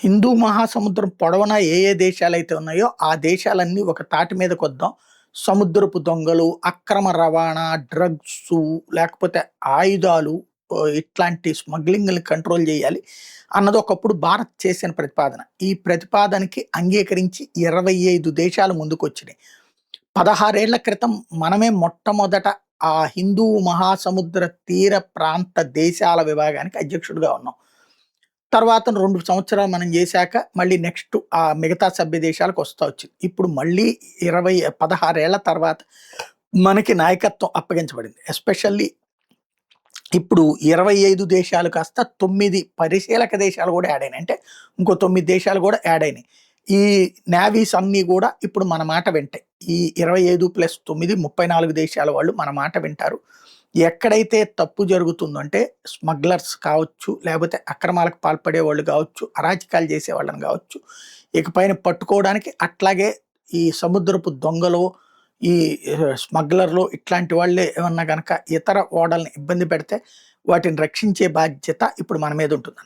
హిందూ మహాసముద్రం పొడవునా ఏ ఏ దేశాలైతే ఉన్నాయో, ఆ దేశాలన్నీ ఒక తాటి మీదకొద్దాం. సముద్రపు దొంగలు, అక్రమ రవాణా, డ్రగ్సు, లేకపోతే ఆయుధాలు, ఇట్లాంటి స్మగ్లింగ్‌ని కంట్రోల్ జేయాలి అన్నది ఒకప్పుడు భారత్ చేసిన ప్రతిపాదన. ఈ ప్రతిపాదనకి అంగీకరించి 25 దేశాలు ముందుకొచ్చినాయి. 16 ఏళ్ల క్రితం మనమే మొట్టమొదట ఆ హిందూ మహాసముద్ర తీర ప్రాంత దేశాల విభాగానికి అధ్యక్షుడిగా ఉన్నాం. తర్వాత 2 సంవత్సరాలు మనం జేశాక మళ్ళీ నెక్స్ట్ ఆ మిగతా సభ్య దేశాలకు వస్తా వచ్చింది. ఇప్పుడు మళ్ళీ 16 ఏళ్ల తర్వాత మనకి నాయకత్వం అప్పగించబడింది. ఎస్పెషల్లీ ఇప్పుడు 25 దేశాలు కాస్త 9 పరిశీలక దేశాలు గూడా యాడ్ అయినాయి. అంటే ఇంకో 9 దేశాలు గూడా యాడ్ అయినాయి. ఈ నేవీస్ అన్నీ గూడా ఇప్పుడు మన మాట వింటాయి. ఈ 25+9 34 దేశాల వాళ్ళు మన మాట వింటారు. ఎక్కడైతే తప్పు జరుగుతుందంటే స్మగ్లర్స్ కావచ్చు, లేకపోతే అక్రమాలకు పాల్పడే వాళ్ళు కావచ్చు, అరాచకాలు చేసే వాళ్ళని కావచ్చు, ఇకపైన పట్టుకోవడానికి అట్లాగే ఈ సముద్రపు దొంగలు, ఈ స్మగ్లర్లు ఇట్లాంటి వాళ్ళే ఏమన్నా గనక ఇతర ఓడల్ని ఇబ్బంది పెడితే వాటిని రక్షించే బాధ్యత ఇప్పుడు మన మీద ఉంటుంది.